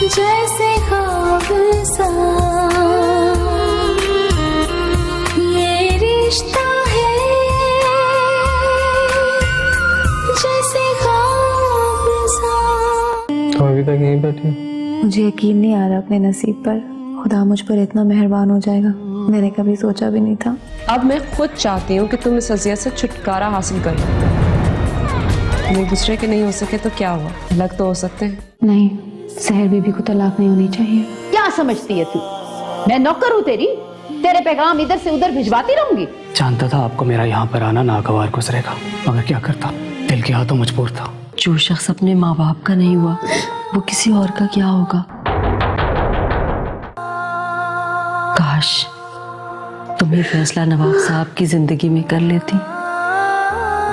जैसे ख्वाब सा ये रिश्ता है, जैसे ख्वाब सा। तो अभी तक यहीं बैठी? मुझे यकीन नहीं आ रहा अपने नसीब पर, खुदा मुझ पर इतना मेहरबान हो जाएगा, मैंने कभी सोचा भी नहीं था। अब मैं खुद चाहती हूँ कि तुम इस अजियत से छुटकारा हासिल करो। तुम एक दूसरे के नहीं हो सके तो क्या हुआ, अलग तो हो सकते हैं। नहीं, सहर बीबी को तलाक नहीं होनी चाहिए। क्या समझती है तू, मैं नौकर हूँ तेरी? तेरे पैगाम इधर से उधर भिजवाती रहूंगी। जानता था आपको मेरा यहाँ पर आना नागवार गुजरेगा, मगर क्या करता, दिल के हाथों मजबूर था। जो शख्स अपने माँ बाप का नहीं हुआ वो किसी और का क्या होगा। काश तुम ये फैसला नवाब साहब की जिंदगी में कर लेती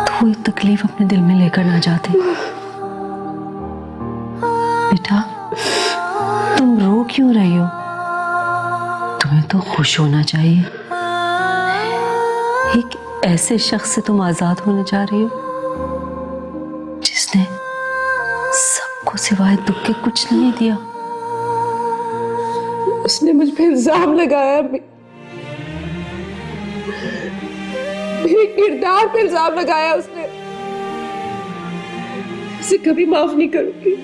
तो वो एक तकलीफ अपने दिल में लेकर ना जाते। बेटा तुम रो क्यों रही हो, तुम्हें तो खुश होना चाहिए। एक ऐसे शख्स से तुम आजाद होने जा रही हो जिसने सबको सिवाय दुख के कुछ नहीं दिया। उसने मुझ पे इल्जाम लगाया, मेरे किरदार पे इल्जाम लगाया उसने। उसे कभी माफ नहीं करूंगी,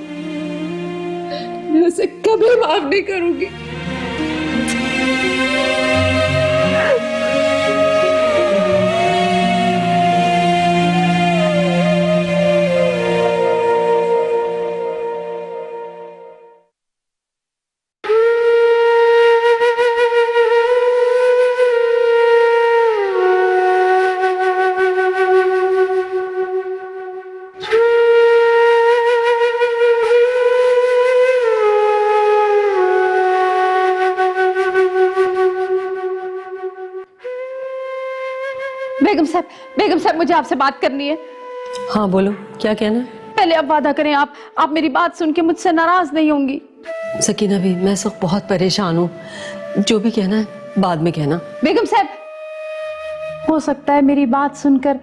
मैं उसे कभी माफ नहीं करूंगी। बेगम साहब मुझे आपसे बात करनी है। हाँ बोलो, क्या कहना है? पहले आप वादा करें, आप मेरी बात सुन के मुझसे नाराज नहीं होंगी। सकीना भी, मैं इस वक्त बहुत परेशान हूँ, जो भी कहना है बाद में कहना। बेगम साहब, हो सकता है मेरी बात सुनकर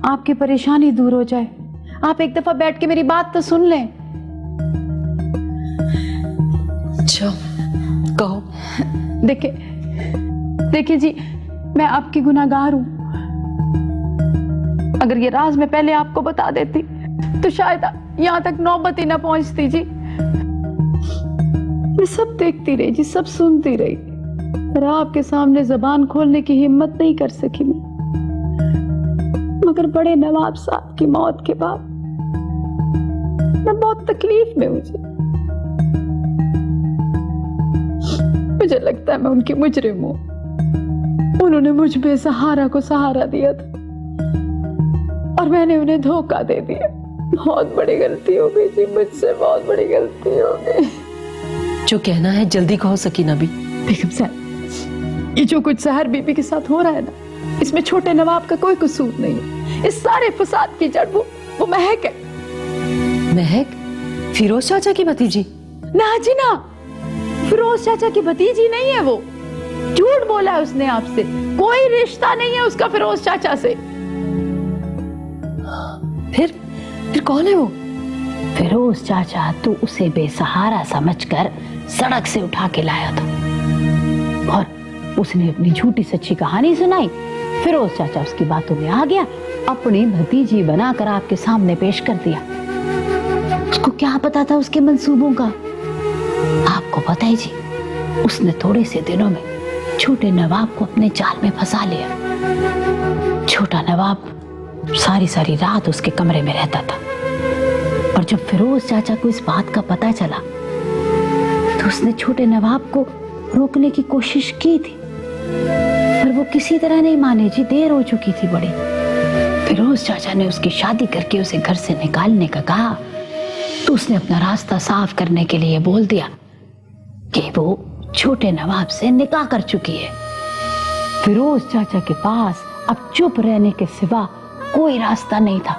आपकी परेशानी दूर हो जाए। आप एक दफा बैठ के मेरी बात तो सुन लें। अच्छा कहो। देखिए जी, मैं आपकी गुनाहगार हूं। अगर ये राज मैं पहले आपको बता देती तो शायद यहां तक नौबत ही ना पहुंचती जी। मैं सब देखती रही जी, सब सुनती रही, पर आपके सामने जबान खोलने की हिम्मत नहीं कर सकी मैं। मगर बड़े नवाब साहब की मौत के बाद मैं बहुत तकलीफ में हूं जी। मुझे लगता है मैं उनकी मुजरिम हूं। उन्होंने मुझ बेसहारा को सहारा दिया था और मैंने उन्हें धोखा दे दिया। बहुत बड़ी गलती हो गई जी मुझसे, बहुत बड़ी गलती हो गई। जो कहना है जल्दी कहो सकीना भी। बेगम साहब, ये जो कुछ सहर बीबी के साथ हो रहा है ना, इसमें छोटे नवाब का कोई कसूर नहीं है। इस सारे फसाद की जड़ वो महक है। महक? फिरोज चाचा की भतीजी? ना जी ना, फिरोज चाचा की भतीजी नहीं है वो। झूठ बोला है उसने आपसे, कोई रिश्ता नहीं है उसका फिरोज चाचा से। फिर कौन है वो? फिरोज चाचा तो उसे बेसहारा समझकर सड़क से उठा के लाया था और उसने अपनी झूठी सच्ची कहानी सुनाई। फिरोज चाचा उसकी बातों में आ गया, अपनी भतीजी बनाकर आपके सामने पेश कर दिया। उसको क्या पता था उसके मंसूबों का? आपको पता है जी, उसने थोड़े से दिनों में छोटे नवाब को अपने जाल में फंसा लिया। छोटा नवाब सारी रात उसके कमरे में रहता था और जब फिरोज चाचा को इस बात का पता चला तो उसने छोटे नवाब को रोकने की कोशिश की थी, पर वो किसी तरह नहीं माने जी। देर हो चुकी थी बड़ी। फिरोज चाचा ने उसकी शादी करके उसे घर से निकालने का कहा तो उसने अपना रास्ता साफ करने के लिए बोल दिया कि वो छोटे नवाब से निकाह कर चुकी है। फिरोज चाचा के पास अब चुप रहने के सिवा कोई रास्ता नहीं था।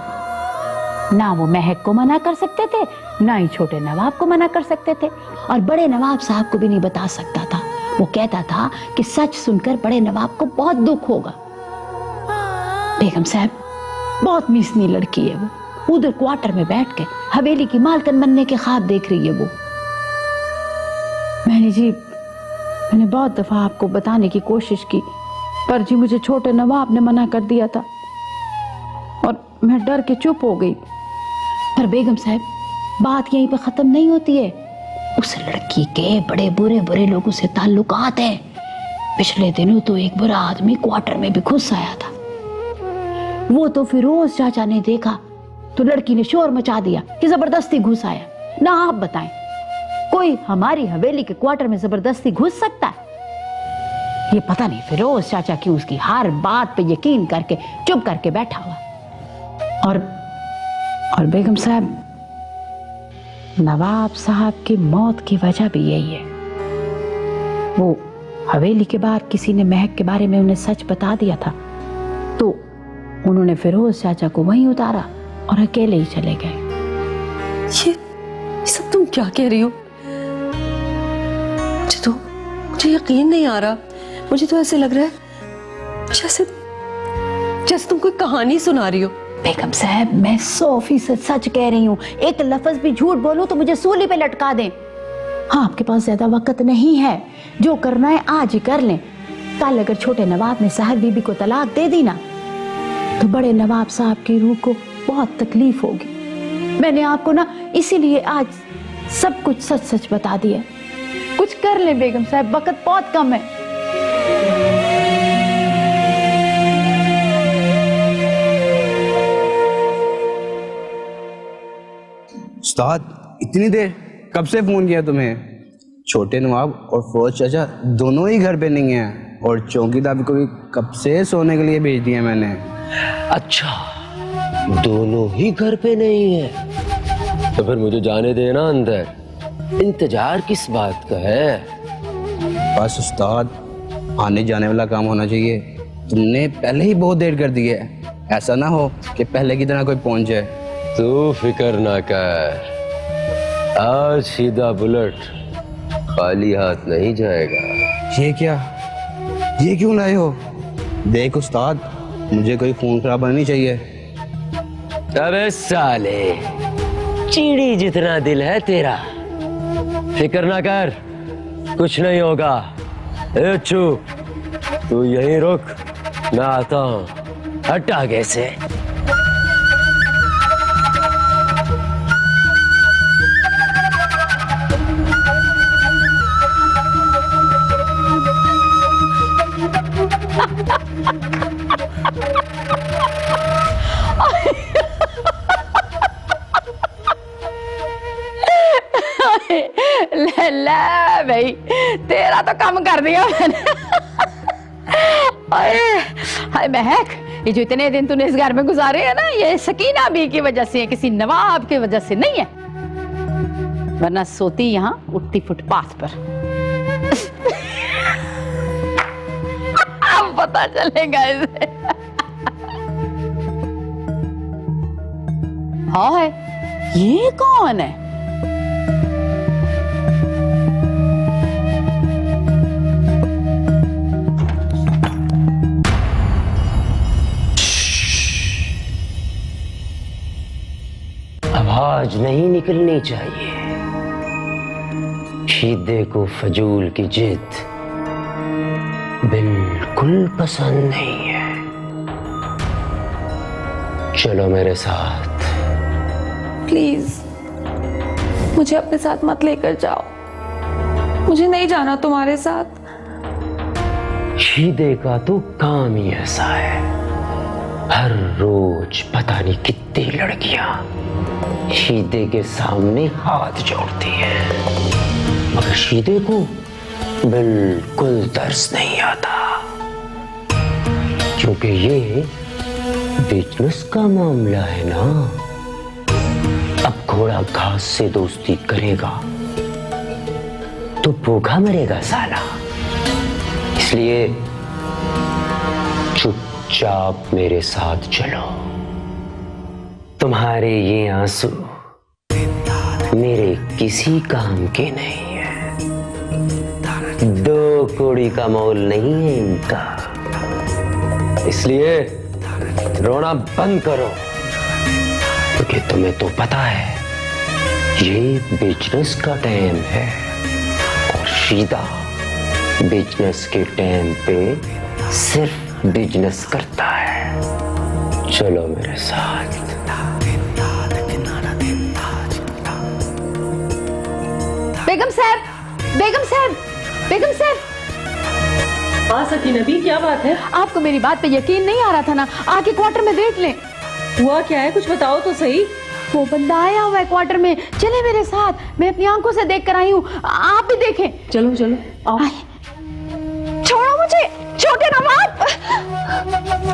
ना वो महक को मना कर सकते थे, ना ही छोटे नवाब को मना कर सकते थे, और बड़े नवाब साहब को भी नहीं बता सकता था। वो कहता था कि सच सुनकर बड़े नवाब को बहुत दुख होगा। बेगम साहब, बहुत मीसनी लड़की है वो। उधर क्वार्टर में बैठ के हवेली की मालकन बनने के ख्वाब देख रही है वो। मैंने बहुत दफा आपको बताने की कोशिश की, पर जी मुझे छोटे नवाब ने मना कर दिया था और मैं डर के चुप हो गई। पर बेगम साहब, बात यहीं पे खत्म नहीं होती है। उस लड़की के बड़े बुरे बुरे लोगों से ताल्लुकात हैं। पिछले दिनों तो एक बुरा आदमी क्वार्टर में भी घुस आया था। वो तो फिरोज चाचा ने देखा तो लड़की ने शोर मचा दिया कि जबरदस्ती घुस आया। ना आप बताएं, कोई हमारी हवेली के क्वार्टर में जबरदस्ती घुस सकता है? ये पता नहीं फिरोज चाचा क्यों उसकी हर बात पे यकीन करके चुप करके बैठा हुआ। और बेगम साहब, नवाब साहब की मौत की वजह भी यही है। वो हवेली के बाहर किसी ने महक के बारे में उन्हें सच बता दिया था, तो उन्होंने फिरोज चाचा को वहीं उतारा और अकेले ही चले गए। ये सब तुम क्या कह रही हो? मुझे यकीन नहीं आ रहा। मुझे तो ऐसे लग रहा है जैसे तुम कोई कहानी सुना रही हो। बेगम साहब, मैं 100% सच कह रही हूँ। एक लफ्ज भी झूठ बोलूं तो मुझे सूली पे लटका दें। हाँ, आपके पास ज्यादा वक्त नहीं है, जो करना है आज ही कर लें। कल अगर छोटे नवाब ने सहर बीबी को तलाक दे दी ना, तो बड़े नवाब साहब की रूह को बहुत तकलीफ होगी। मैंने आपको ना इसीलिए आज सब कुछ सच सच बता दिया। कुछ कर लें बेगम साहब, वक्त बहुत कम है। उस्ताद, इतनी देर कब से फोन किया तुम्हें? छोटे नवाब और फौज चाचा दोनों ही घर पे नहीं हैं और चौकीदार को भी कब से सोने के लिए भेज दिया मैंने। अच्छा, दोनों ही घर पे नहीं है तो फिर मुझे जाने देना अंदर। इंतजार किस बात का है? बस उस्ताद, आने जाने वाला काम होना चाहिए। तुमने पहले ही बहुत देर कर दी है, ऐसा ना हो कि पहले की तरह कोई पहुंच जाए। तू फिक्र ना कर, आज सीधा बुलेट खाली हाथ नहीं जाएगा। ये क्या? ये क्यों लाए हो? देख उस्ताद, मुझे कोई खून खराबा नहीं चाहिए। अबे साले, चीड़ी जितना दिल है तेरा। फिक्र ना कर, कुछ नहीं होगा। ए अच्छू, तू यहीं रुक, मैं आता हूँ। हट आगे से। ले भाई, तेरा तो कम कर दिया मैंने। हाय महक, ये जो इतने दिन तूने इस घर में गुजारे है ना, ये सकीना बी की वजह से है, किसी नवाब की वजह से नहीं है। वरना सोती यहाँ उठती फुटपाथ पर। अब पता चलेगा इसे। हाँ है, ये कौन है? आवाज नहीं निकलनी चाहिए। शीदे को फजूल की जिद बिल्कुल पसंद नहीं है। चलो मेरे साथ। प्लीज मुझे अपने साथ मत लेकर जाओ, मुझे नहीं जाना तुम्हारे साथ। शीदे का तो काम ही ऐसा है, हर रोज पता नहीं कितनी लड़कियां शीदे के सामने हाथ जोड़ती है, मगर शीदे को बिल्कुल तरस नहीं आता, क्योंकि ये बिजनेस का मामला है ना। अब घोड़ा घास से दोस्ती करेगा तो भूखा मरेगा साला। इसलिए चुपचाप मेरे साथ चलो। तुम्हारे ये आंसू मेरे किसी काम के नहीं है, 2 कौड़ी का मोल नहीं है इनका। इसलिए रोना बंद करो, क्योंकि तुम्हें तो पता है ये बिजनेस का टाइम है और फिदा बिजनेस के टाइम पे सिर्फ बिजनेस करता है। चलो मेरे साथ। बेगम साहब, बेगम साहब, बेगम साहब। हाँ सकीना नबी, क्या बात है? आपको मेरी बात पे यकीन नहीं आ रहा था ना? आके क्वार्टर में देख लें। हुआ क्या है, कुछ बताओ तो सही। वो बंदा आया हुआ है क्वार्टर में, चले मेरे साथ, मैं अपनी आंखों से देख कर आई हूँ, आप भी देखें। चलो चलो आओ। छोड़ो मुझे, छोटे नवाब।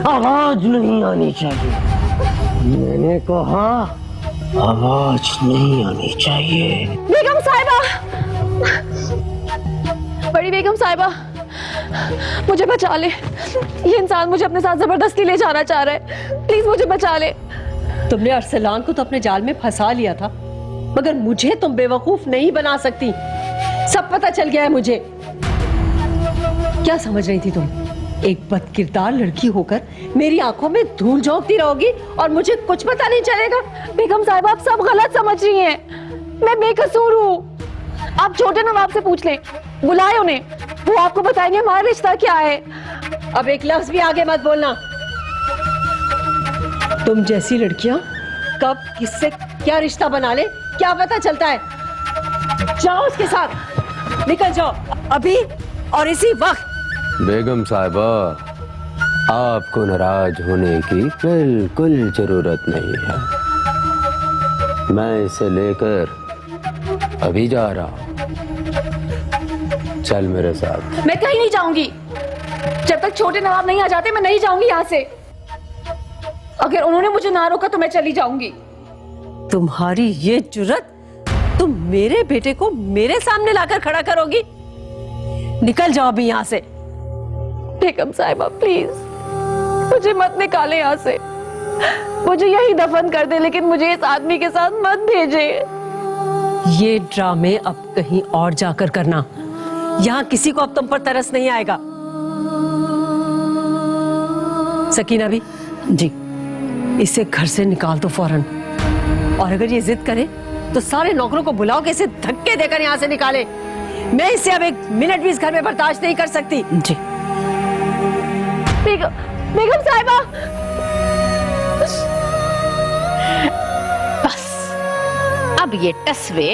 आवाज नहीं आनी चाहिए, मैंने कहा आवाज नहीं आनी चाहिए। बेगम साहिबा, बड़ी बेगम साहिबा, मुझे बचा ले। ये इंसान मुझे अपने साथ जबरदस्ती ले जाना चाह रहा है, प्लीज मुझे बचा ले। तुमने अरसलान को तो अपने जाल में फंसा लिया था, मगर मुझे तुम बेवकूफ नहीं बना सकती। सब पता चल गया है मुझे। क्या समझ रही थी तुम? एक बदकिरदार लड़की होकर मेरी आंखों में धूल झोंकती रहोगी और मुझे कुछ पता नहीं चलेगा? बेगम साहिबा, आप सब गलत समझ रही हैं। मैं बेकसूर हूँ। आप छोटे नवाब से पूछ लें, बुलाए उन्हें, वो आपको बताएंगे हमारा रिश्ता क्या है। अब एक लफ्ज भी आगे मत बोलना। तुम जैसी लड़कियां कब किससे क्या रिश्ता बना ले क्या पता चलता है। जाओ उसके साथ, निकल जाओ अभी और इसी वक्त। बेगम साहिबा, आपको नाराज होने की बिल्कुल जरूरत नहीं है। मैं इसे लेकर अभी जा रहा हूं। चल मेरे साथ। मैं कहीं नहीं जाऊंगी जब तक छोटे नवाब नहीं आ जाते। मैं नहीं जाऊंगी यहाँ से। अगर उन्होंने मुझे ना रोका तो मैं चली जाऊंगी। तुम्हारी ये जुर्रत, तुम मेरे बेटे को मेरे सामने लाकर खड़ा करोगी? निकल जाओ अभी यहाँ से। बेगम साहिबा प्लीज मुझे मत निकाले यहाँ से। मुझे यही दफन कर दे, लेकिन मुझे इस आदमी के साथ मत भेजे। ये ड्रामे अब कहीं और जाकर करना। यहाँ किसी को अब तुम पर तरस नहीं आएगा। सकीना भी जी, इसे घर से निकाल दो फौरन। और अगर ये जिद करे तो सारे नौकरों को बुलाओ कि इसे धक्के देकर यहाँ से निकाले। मैं इसे अब एक मिनट भी इस घर में बर्दाश्त नहीं कर सकती। जी। बेगम साहिबा, बस अब ये टसवे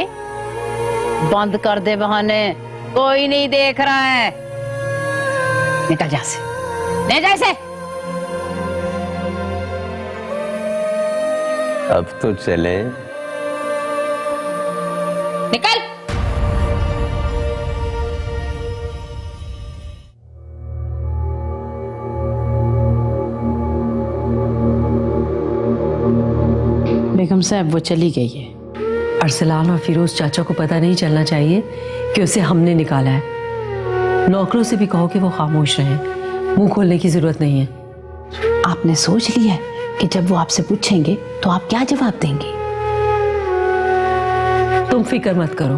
बंद कर दे बहाने, कोई नहीं देख रहा है। निकल जा से, ले जा इसे। अब तो चले। निकल। बेगम साहब वो चली गई है। अरसलान और फिरोज चाचा को पता नहीं चलना चाहिए कि उसे हमने निकाला है। नौकरों से भी कहो कि वो खामोश रहें, मुंह खोलने की जरूरत नहीं है। आपने सोच लिया कि जब वो आपसे पूछेंगे तो आप क्या जवाब देंगे? तुम फिक्र मत करो,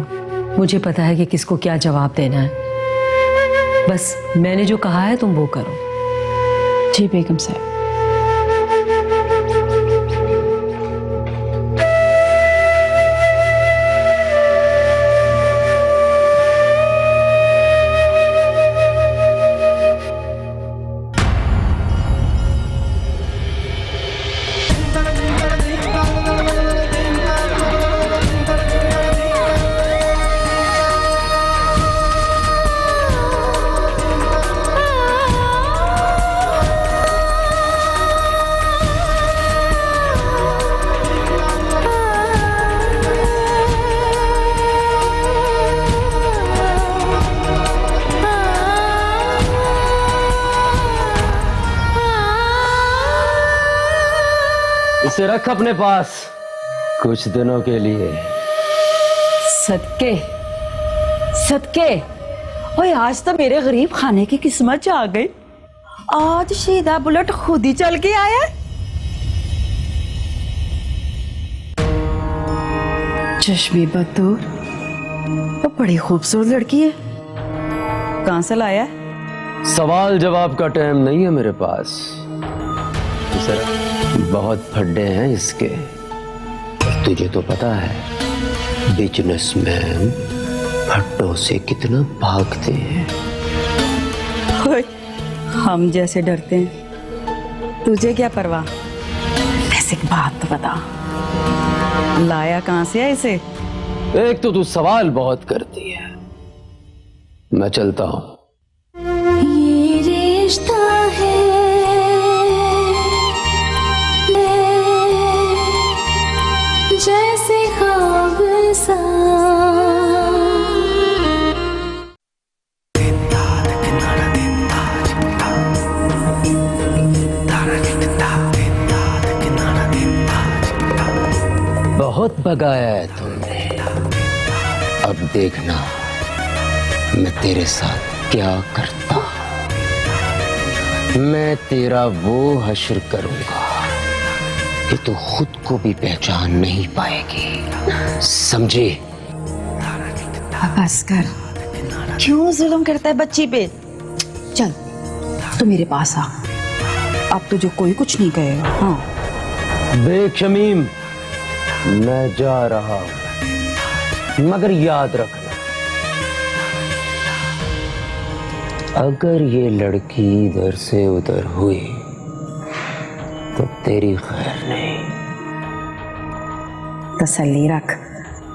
मुझे पता है कि किसको क्या जवाब देना है। बस मैंने जो कहा है तुम वो करो। जी बेगम साहब। इसे रख अपने पास कुछ दिनों के लिए। सदके सदके, ओए आज तो मेरे गरीब खाने की किस्मत आ गई। आज सीधा बुलेट खुद ही चल के आया। चश्मी बतूर, वो बड़ी खूबसूरत लड़की है, कहाँ से लाया है? सवाल जवाब का टाइम नहीं है मेरे पास। सर बहुत फड्डे हैं इसके। तुझे तो पता है बिजनेसमैन भट्टों से कितना भागते हैं। ओए, हम जैसे डरते हैं, तुझे क्या परवाह। वैसे एक बात तो बता, लाया कहां से है इसे? एक तो तू सवाल बहुत करती है। मैं चलता हूं। ये रिश्ता है जैसे ख्वाब सा। बहुत भगाया है तुमने, अब देखना मैं तेरे साथ क्या करता। मैं तेरा वो हश्र करूंगा कि तू खुद को भी पहचान नहीं पाएगी, समझे? बस कर, क्यों जुल्म करता है बच्ची पे? चल तू मेरे पास आ, अब तुझे कोई कुछ नहीं कहेगा। हाँ देख शमीम, मैं जा रहा हूं, मगर याद रखना, अगर ये लड़की इधर से उधर हुई तो तेरी खैर नहीं। तसल्ली रख,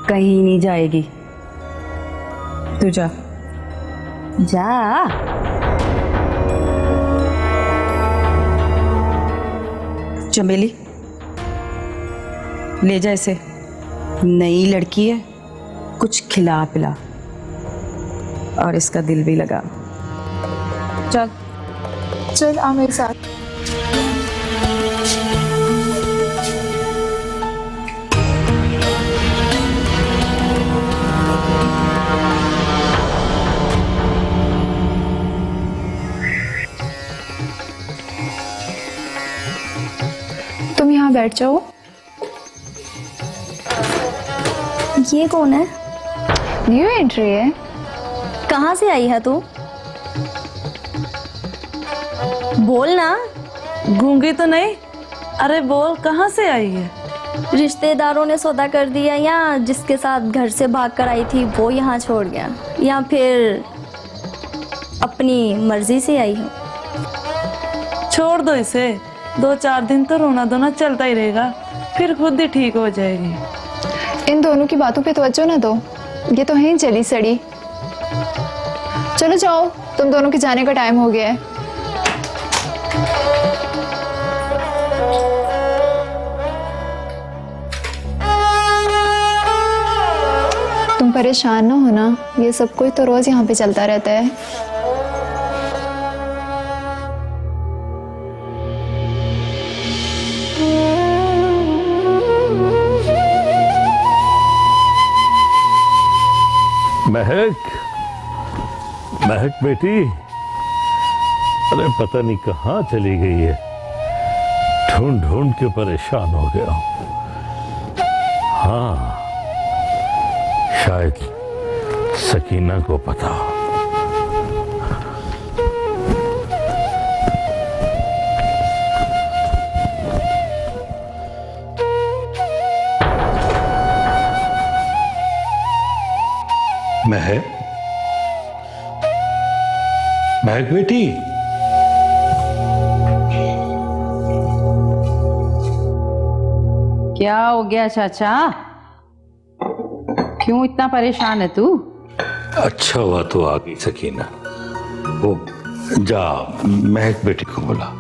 कहीं नहीं जाएगी। तू जा जा। चमेली ले जा इसे, नई लड़की है, कुछ खिला पिला और इसका दिल भी लगा। चल चल आ मेरे साथ। तुम यहाँ बैठ जाओ। ये कौन है? न्यू एंट्री है। कहाँ से आई है तू? बोल ना। गूंगी तो नहीं? अरे बोल, कहाँ से आई है? रिश्तेदारों ने सौदा कर दिया या जिसके साथ घर से भाग कर आई थी वो यहाँ छोड़ गया, या फिर अपनी मर्जी से आई हूँ? छोड़ दो इसे, 2-4 दिन तो रोना धोना चलता ही रहेगा, फिर खुद ही ठीक हो जाएगी। इन दोनों की बातों पे तवज्जो ना दो, ये तो है जली सड़ी। चलो जाओ, तुम दोनों के जाने का टाइम हो गया है। तुम परेशान ना होना, ये सब कुछ तो रोज यहाँ पे चलता रहता है। महक, महक बेटी, अरे पता नहीं कहाँ चली गई है, ढूंढ ढूंढ के परेशान हो गया हूं। हाँ, शायद सकीना को पता हो। महक, महक बेटी, क्या हो गया चाचा? क्यों इतना परेशान है तू? अच्छा हुआ तो आ गई सकीना। वो जा, महक बेटी को बोला,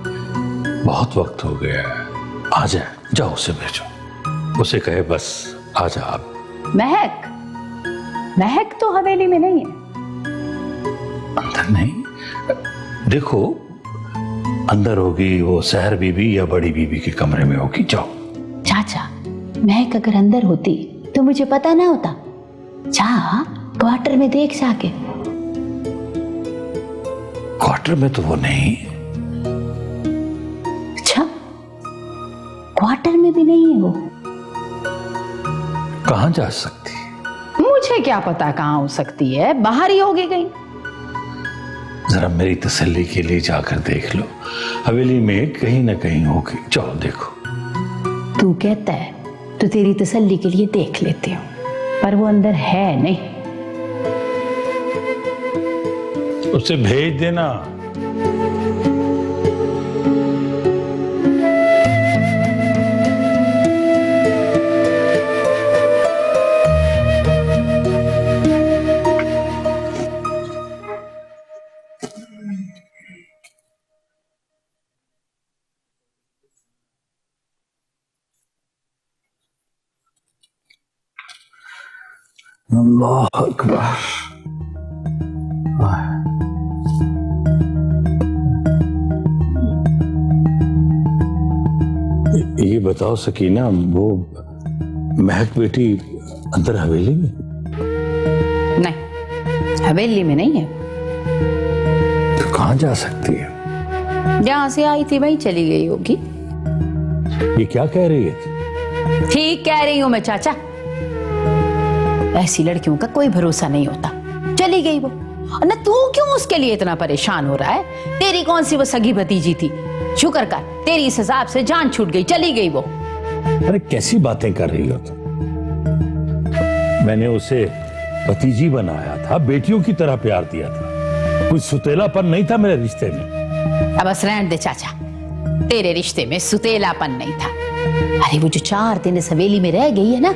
बहुत वक्त हो गया है, आ जाए, जाओ उसे भेजो, उसे कहे बस आ जा आप। महक, महक तो हवेली में नहीं है। अंदर नहीं? देखो, अंदर होगी, वो सहर बीबी या बड़ी बीबी के कमरे में होगी, जाओ। चाचा, महक अगर अंदर होती तो मुझे पता ना होता। जा क्वार्टर में देख जाके। क्वार्टर में तो वो नहीं। अच्छा, क्वार्टर में भी नहीं है वो? कहां जा सकती? मुझे क्या पता कहां हो सकती है, बाहर ही होगी कहीं। जरा मेरी तसल्ली के लिए जाकर देख लो, हवेली में कहीं ना कहीं होगी, जाओ देखो। तू कहता है तो तेरी तसल्ली के लिए देख लेती हूँ, पर वो अंदर है नहीं। उसे भेज देना। अल्लाह अकबर। ये बताओ सकीना, वो महक बेटी अंदर हवेली में? नहीं, हवेली में नहीं है। तो कहाँ जा सकती है? जहां से आई थी वहीं चली गई होगी। ये क्या कह रही है? ठीक कह रही हूं मैं चाचा, ऐसी लड़कियों का कोई भरोसा नहीं होता। चली गई वो। और ना तू क्यों उसके लिए इतना परेशान हो रहा है? तेरी कौन सी वो सगी भतीजी थी? शुक्र कर तेरी इस हिसाब से जान छूट गई, चली गई वो। अरे कैसी बातें कर रही हो तुम? मैंने उसे भतीजी बनाया था, बेटियों की तरह प्यार दिया था, कोई सुतेलापन नहीं था मेरे रिश्ते में। अब बस रहने दे चाचा, तेरे रिश्ते में सुतेलापन नहीं था। अरे वो जो 4 दिन इस हवेली में रह गई है ना,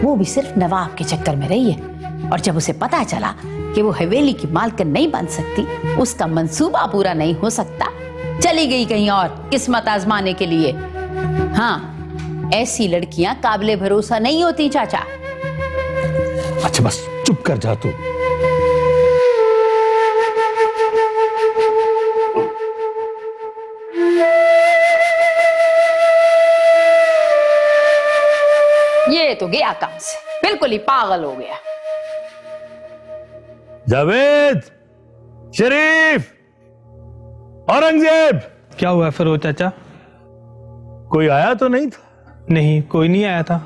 वो भी सिर्फ नवाब के चक्कर में रही है। और जब उसे पता चला कि वो हवेली की मालकिन नहीं बन सकती, उसका मंसूबा पूरा नहीं हो सकता, चली गई कहीं और किस्मत आजमाने के लिए। हाँ, ऐसी लड़कियां काबिले भरोसा नहीं होती चाचा। अच्छा बस चुप कर जा तू। ये तो गया काम से, बिल्कुल ही पागल हो गया। जावेद, शरीफ, औरंगजेब। क्या हुआ फिरोज चाचा? कोई आया तो नहीं था? नहीं, कोई नहीं आया था।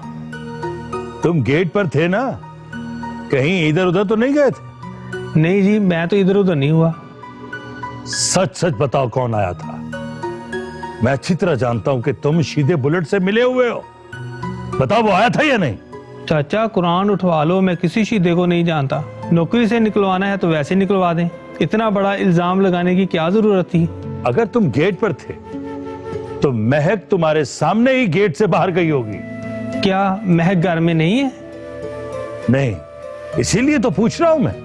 तुम गेट पर थे ना, कहीं इधर उधर तो नहीं गए थे? नहीं जी, मैं तो इधर उधर नहीं हुआ। सच सच बताओ कौन आया था? मैं अच्छी तरह जानता हूं कि तुम सीधे बुलेट से मिले हुए हो। बताओ वो आया था या नहीं? चाचा कुरान उठवा लो, मैं किसी शीदे को नहीं जानता। नौकरी से निकलवाना है तो वैसे निकलवा दें, इतना बड़ा इल्जाम लगाने की क्या जरूरत थी? अगर तुम गेट पर थे तो महक तुम्हारे सामने ही गेट से बाहर गई होगी। क्या महक घर में नहीं है? नहीं, इसीलिए तो पूछ रहा हूं मैं।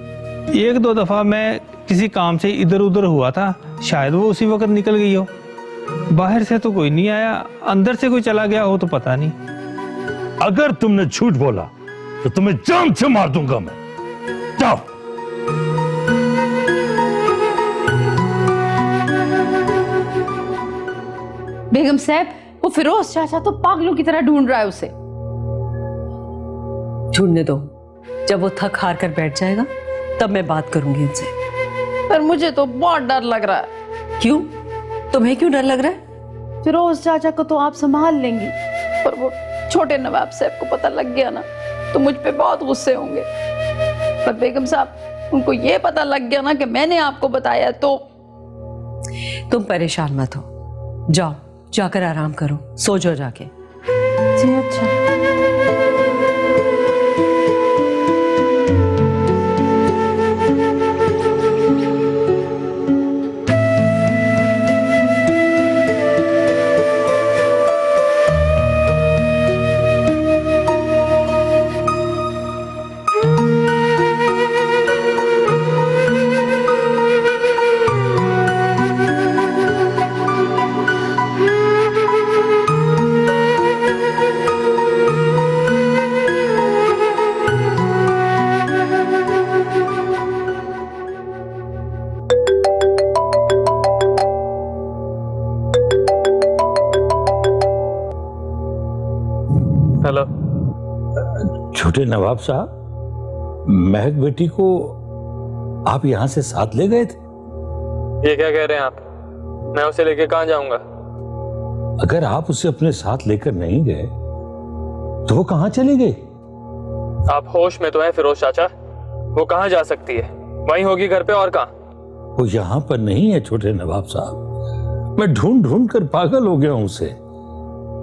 1-2 दफा मैं किसी काम से इधर उधर हुआ था, शायद वो उसी वक्त निकल गई हो। बाहर से तो कोई नहीं आया, अंदर से कोई चला गया हो तो पता नहीं। अगर तुमने झूठ बोला तो तुम्हें जान से मार दूंगा मैं। जाओ। बेगम साहब, वो फिरोज चाचा तो पागलों की तरह ढूंढ रहा है उसे। ढूंढने दो, जब वो थक हार कर बैठ जाएगा तब मैं बात करूंगी उनसे। पर मुझे तो बहुत डर लग रहा है। क्यों? तुम्हें क्यों डर लग रहा है? फिरोज चाचा को तो आप संभाल लेंगी, पर वो छोटे नवाब साहब को पता लग गया ना तो मुझ पे बहुत गुस्से होंगे। पर बेगम साहब, उनको ये पता लग गया ना कि मैंने आपको बताया तो। तुम परेशान मत हो, जाओ जाकर आराम करो, सो जाओ जाके। जी अच्छा। हेलो। छोटे नवाब साहब, महक बेटी को आप यहां से साथ ले गए थे? ये क्या कह रहे हैं आप? मैं उसे लेके कहां जाऊंगा? अगर आप उसे अपने साथ लेकर नहीं गए तो वो कहां चली गई? आप होश में तो हैं फिरोज चाचा, वो कहां जा सकती है? वहीं होगी घर पे, और कहां? वो यहां पर नहीं है छोटे नवाब साहब, मैं ढूंढ ढूंढ कर पागल हो गया हूं उसे।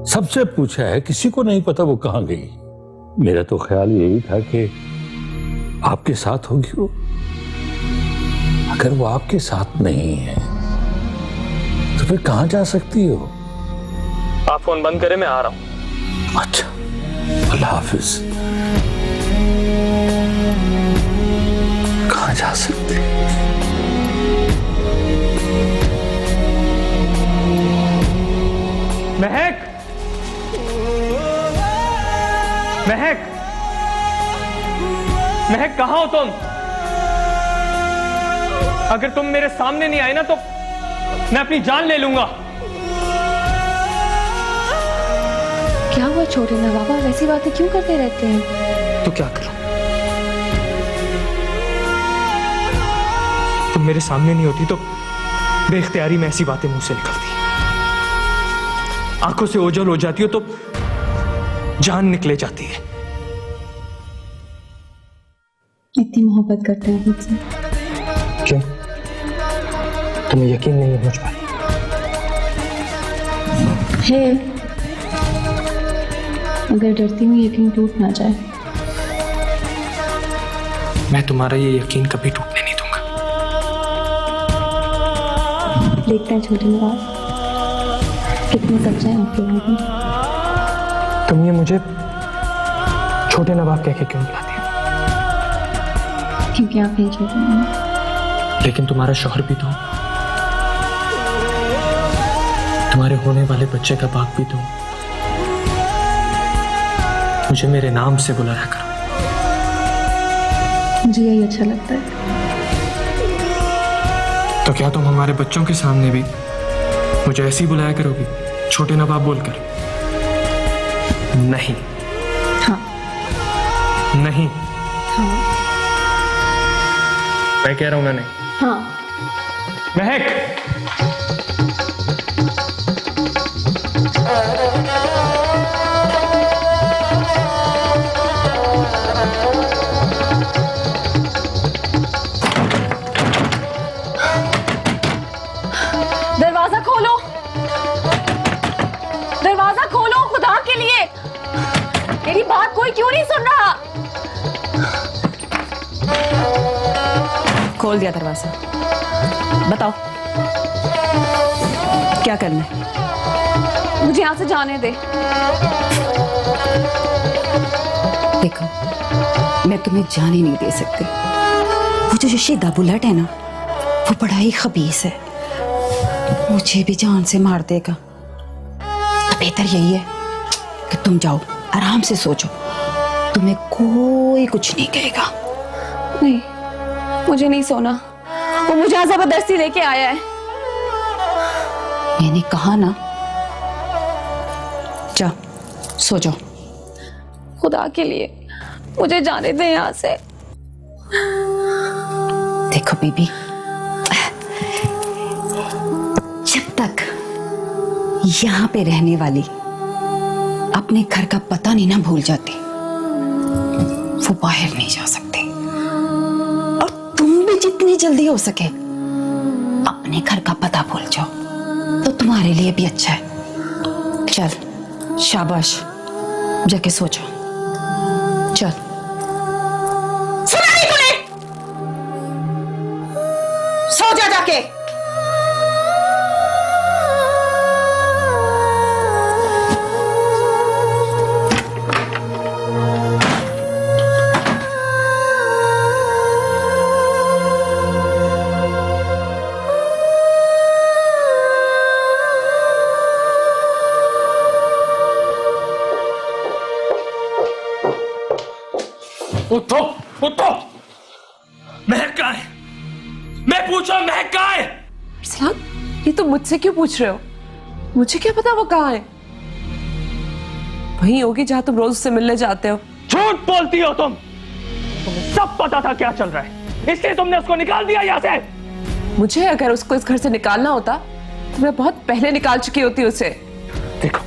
सबसे पूछा है, किसी को नहीं पता वो कहां गई। मेरा तो ख्याल यही था कि आपके साथ होगी वो। अगर वो आपके साथ नहीं है तो फिर कहां जा सकती हो? आप फोन बंद करें, मैं आ रहा हूं। अच्छा, अल्लाह हाफिज। कहां जा सकते? महक, महक, महक कहाँ हो तुम? अगर तुम मेरे सामने नहीं आए ना तो मैं अपनी जान ले लूंगा। क्या हुआ छोटे नवाब, आप ऐसी बातें क्यों करते रहते हैं? तो क्या करूं? तुम मेरे सामने नहीं होती तो बेख्तियारी में ऐसी बातें मुंह से निकलती, आंखों से ओझल हो जाती हो तो जान निकले जाती है। इतनी मोहब्बत करते हैं मुझसे? क्यों? तुम्हें यकीन नहीं है मुझ पर? है, अगर डरती हूँ यकीन टूट ना जाए। मैं तुम्हारा ये यकीन कभी टूटने नहीं दूंगा। देखते हैं छोटे नवाब कितने सच्चे हैं आपके बारे में। तुम ये मुझे छोटे नवाब कह के क्यों बुलाती हो? क्योंकि आप हैं छोटे नवाब। लेकिन तुम्हारा शौहर भी तो, तुम्हारे होने वाले बच्चे का बाप भी तो। मुझे मेरे नाम से बुलाया करो। मुझे यही अच्छा लगता है। तो क्या तुम हमारे बच्चों के सामने भी मुझे ऐसे ही बुलाया करोगी, छोटे नवाब बोलकर? नहीं। हाँ। नहीं। हाँ। मैं कह रहा हूं ना नहीं। हाँ। महक, दरवाजा खोलो, दरवाजा खोलो खुदा के लिए। मेरी बात कोई क्यों नहीं सुन रहा? खोल दिया दरवाजा। बताओ क्या करना है? मुझे यहाँ से जाने दे। देखो, मैं तुम्हें जाने नहीं दे सकती। वो जो शिदा बुलेट है ना, वो बड़ा ही खबीस है, मुझे भी जान से मार देगा। तो बेहतर यही है कि तुम जाओ, आराम से सो जाओ, तुम्हें कोई कुछ नहीं कहेगा। नहीं, मुझे नहीं सोना। वो मुझे यहाँ जबरदस्ती लेके आया है। मैंने कहा ना, जाओ सो जाओ। खुदा के लिए मुझे जाने दे यहाँ से। देखो बीबी, जब तक यहाँ पे रहने वाली अपने घर का पता नहीं ना भूल जाती, वो बाहर नहीं जा सकते। और तुम भी जितनी जल्दी हो सके अपने घर का पता भूल जाओ तो तुम्हारे लिए भी अच्छा है। चल शाबाश, जाके सो जाओ। चल। सुना नहीं तूने? सो जा जाके। उठो, उठो। महक कहाँ है? मैं पूछा महक कहाँ है? अरसलान, ये तो मुझसे क्यों पूछ रहे हो? मुझे क्या पता वो कहाँ है? वहीं होगी जहां तुम रोज उससे मिलने जाते हो। झूठ बोलती हो तुम। तुम्हें सब पता था क्या चल रहा है, इसलिए तुमने उसको निकाल दिया यहाँ से। मुझे अगर उसको इस घर से निकालना होता तो मैं बहुत पहले निकाल चुकी होती उसे। देखो,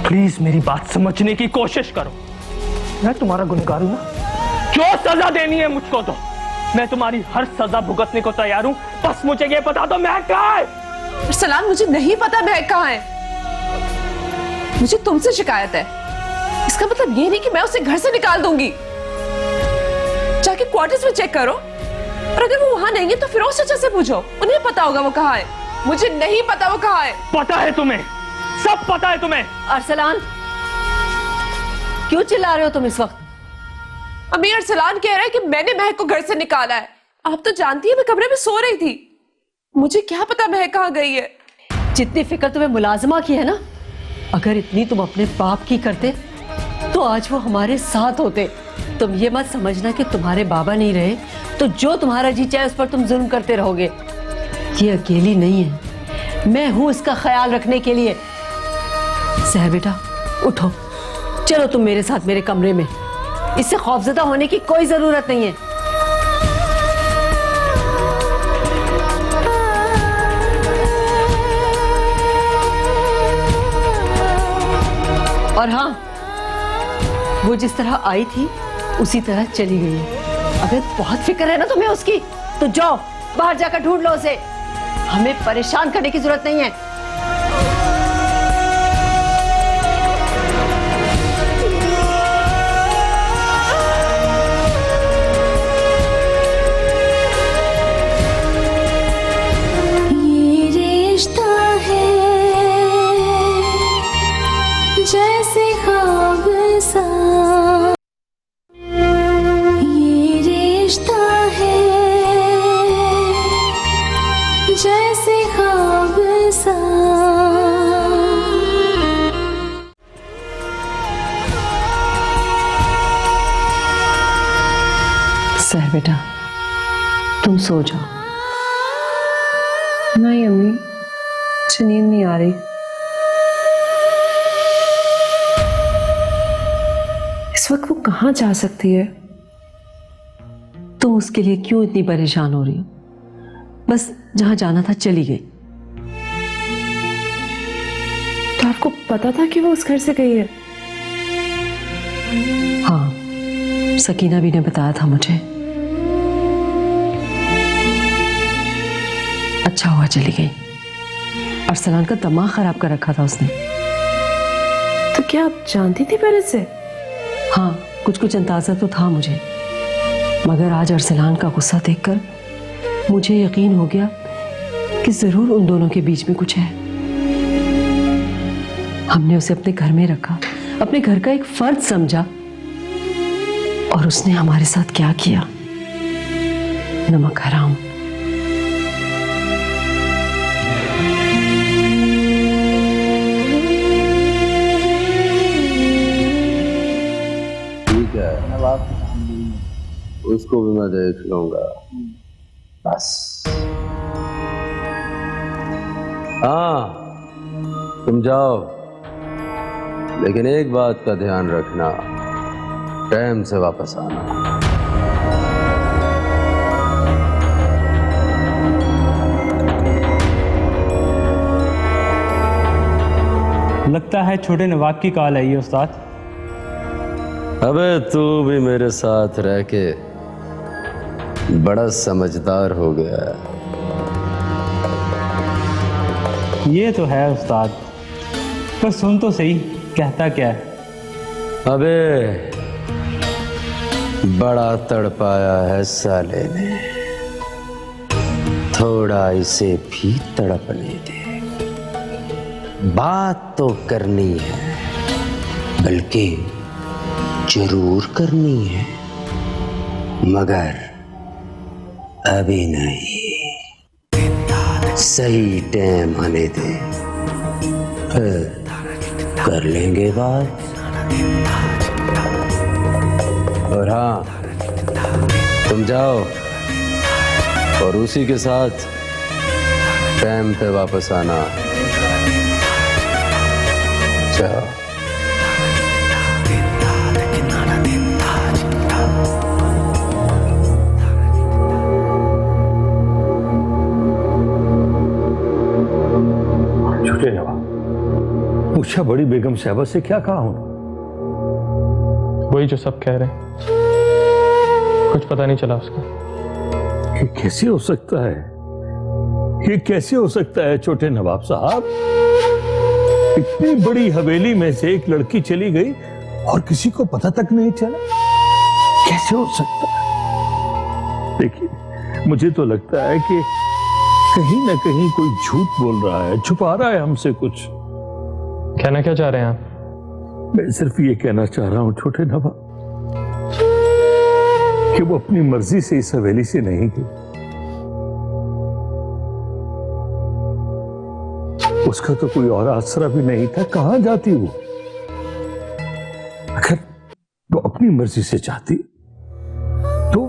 प्लीज मेरी बात समझने की कोशिश करो। मैं तुम्हारा गुनहगार हूं ना, जो सजा देनी है मुझको दो, मैं तुम्हारी हर सजा भुगतने को तैयार हूं। बस मुझे ये बता दो महक कहाँ है? अरसलान, मुझे नहीं पता महक कहाँ है। मुझे तुमसे शिकायत है। इसका मतलब ये नहीं कि मैं उसे घर से निकाल दूंगी। जाके क्वार्टर्स में चेक करो। और अगर वो वहां नहीं है तो फिरोज चाचा से पूछो, उन्हें पता होगा वो कहाँ है। मुझे नहीं पता वो कहाँ है। पता है तुम्हें, सब पता है तुम्हें। अरसलान, क्यों चिल्ला रहे हो तुम इस वक्त? अमीर अरसलान कह रहा है कि मैंने महक को घर से निकाला है। आप तो जानती है मैं कमरे में सो रही थी, मुझे क्या पता महक कहाँ गई है। जितनी फिक्र तुम्हें मुलाजमा की है ना, अगर इतनी तुम अपने बाप की करते तो आज वो हमारे साथ होते। तुम ये मत समझना कि तुम्हारे बाबा नहीं रहे तो जो तुम्हारा जी चाहे उस पर तुम जुल्म करते रहोगे। ये अकेली नहीं है, मैं हूं इसका ख्याल रखने के लिए। सहर बेटा उठो, चलो तुम मेरे साथ मेरे कमरे में। इससे खौफजदा होने की कोई जरूरत नहीं है। और हाँ, वो जिस तरह आई थी उसी तरह चली गई है। अगर बहुत फिक्र है ना तुम्हें उसकी, तो जाओ बाहर जाकर ढूंढ लो उसे। हमें परेशान करने की जरूरत नहीं है। ये रिश्ता है जैसे ख्वाब सा, ये रिश्ता है जैसे ख्वाब सा। सहर बेटा तुम सो जाओ। नहीं अम्मी, मुझे नींद नहीं आ रही। इस वक्त वो कहाँ जा सकती है? तुम उसके लिए क्यों इतनी परेशान हो रही हो? बस जहां जाना था चली गई। तो आपको पता था कि वो उस घर से गई है? हाँ, सकीना भी ने बताया था मुझे। अच्छा हुआ चली गई। अरसलान का दिमाग खराब कर रखा था उसने। तो क्या आप जानती थी पहले से? हाँ, कुछ कुछ अंदाजा तो था मुझे, मगर आज अरसलान का गुस्सा देखकर मुझे यकीन हो गया कि जरूर उन दोनों के बीच में कुछ है। हमने उसे अपने घर में रखा, अपने घर का एक फर्द समझा, और उसने हमारे साथ क्या किया। नमक हराम। उसको भी मैं देख लूंगा बस। हाँ तुम जाओ, लेकिन एक बात का ध्यान रखना, टाइम से वापस आना। लगता है छोटे नवाब की कॉल आई है उस्ताद। अबे तू भी मेरे साथ रह के बड़ा समझदार हो गया है। ये तो है उस्ताद, पर सुन तो सही कहता क्या है। अबे बड़ा तड़पाया है साले ने, थोड़ा इसे भी तड़पने दे। बात तो करनी है, बल्कि जरूर करनी है, मगर अभी नहीं। सही टाइम आने दे, फिर कर लेंगे बात। और हाँ, तुम जाओ और उसी के साथ टाइम पे वापस आना। जाओ। छोटे नवाब, पूछा बड़ी बेगम साहबा से क्या कहा हूं? वही जो सब कह रहे हैं, कुछ पता नहीं चला उसका। ये कैसे हो सकता है? ये कैसे हो सकता है छोटे नवाब साहब? इतनी बड़ी हवेली में से एक लड़की चली गई और किसी को पता तक नहीं चला। कैसे हो सकता है? देखिए, मुझे तो लगता है कि कहीं ना कहीं कोई झूठ बोल रहा है, छुपा रहा है हमसे कुछ। कहना क्या चाह रहे हैं आप? मैं सिर्फ ये कहना चाह रहा हूं छोटे नवाब कि वो अपनी मर्जी से इस हवेली से नहीं गई। उसका तो कोई और आसरा भी नहीं था, कहां जाती वो? अगर वो अपनी मर्जी से चाहती तो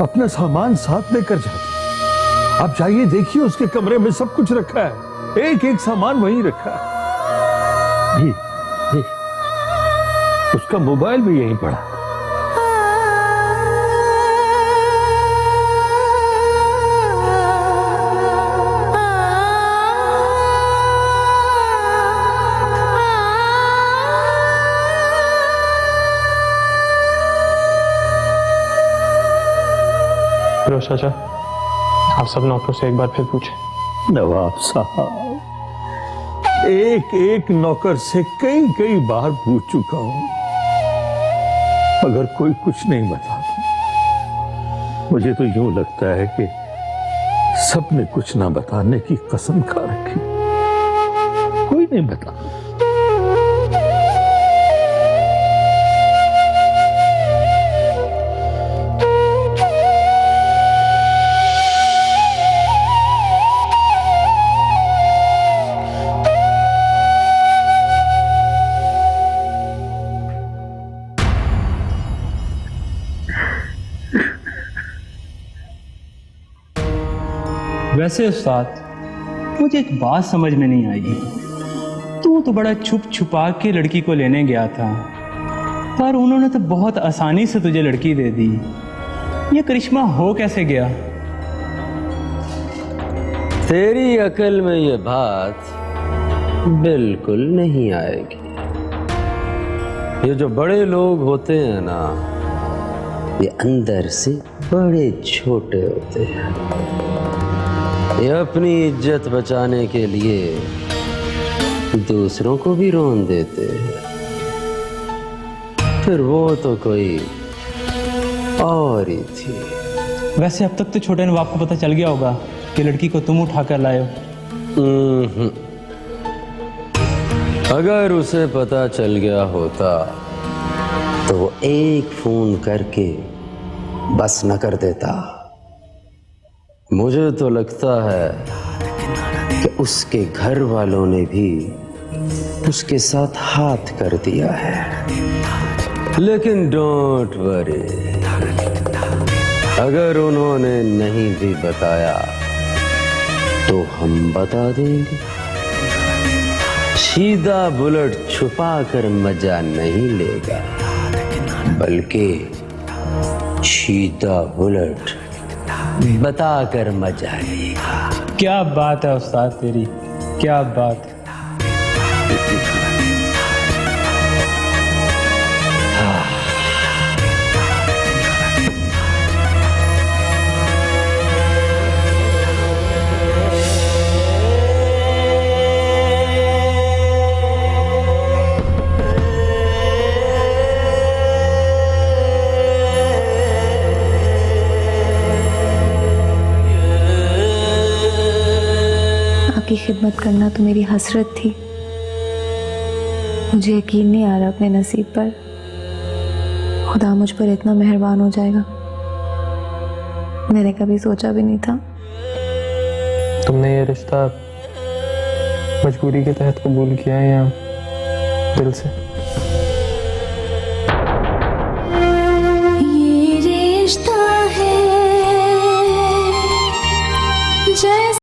अपना सामान साथ लेकर जाती। आप जाइए, देखिए उसके कमरे में सब कुछ रखा है, एक एक सामान वहीं रखा है। ये उसका मोबाइल भी यहीं पड़ा। फिरोज चाचा, आप सब नौकर से एक बार फिर पूछें। नवाब साहब, एक एक नौकर से कई कई बार पूछ चुका हूं, मगर कोई कुछ नहीं बताता। मुझे तो यूं लगता है कि सबने कुछ ना बताने की कसम खा रखी, कोई नहीं बता। वैसे उस्ताद, मुझे एक बात समझ में नहीं आई। तू तो बड़ा छुप छुपा के लड़की को लेने गया था, पर उन्होंने तो बहुत आसानी से तुझे लड़की दे दी। ये करिश्मा हो कैसे गया? तेरी अकल में ये बात बिल्कुल नहीं आएगी। ये जो बड़े लोग होते हैं ना, ये अंदर से बड़े छोटे होते हैं। ये अपनी इज्जत बचाने के लिए दूसरों को भी रोन देते हैं। फिर वो तो कोई और ही थी। वैसे अब तक तो छोटे नवाब को पता चल गया होगा कि लड़की को तुम उठा कर लाए हो। अगर उसे पता चल गया होता तो वो एक फोन करके बस न कर देता। मुझे तो लगता है कि उसके घर वालों ने भी उसके साथ हाथ कर दिया है। लेकिन डोंट वरी, अगर उन्होंने नहीं भी बताया तो हम बता देंगे। सीधा बुलेट छुपा कर मजा नहीं लेगा, बल्कि सीधा बुलेट बता कर मजा लेगा। क्या बात है उस्ताद तेरी, क्या बात है। आपकी खिदमत करना तो मेरी हसरत थी। मुझे यकीन नहीं आ रहा अपने नसीब पर। खुदा मुझ पर इतना मेहरबान हो जाएगा, मैंने कभी सोचा भी नहीं था। तुमने ये रिश्ता मजबूरी के तहत कबूल किया है या दिल से? ये रिश्ता है जैसे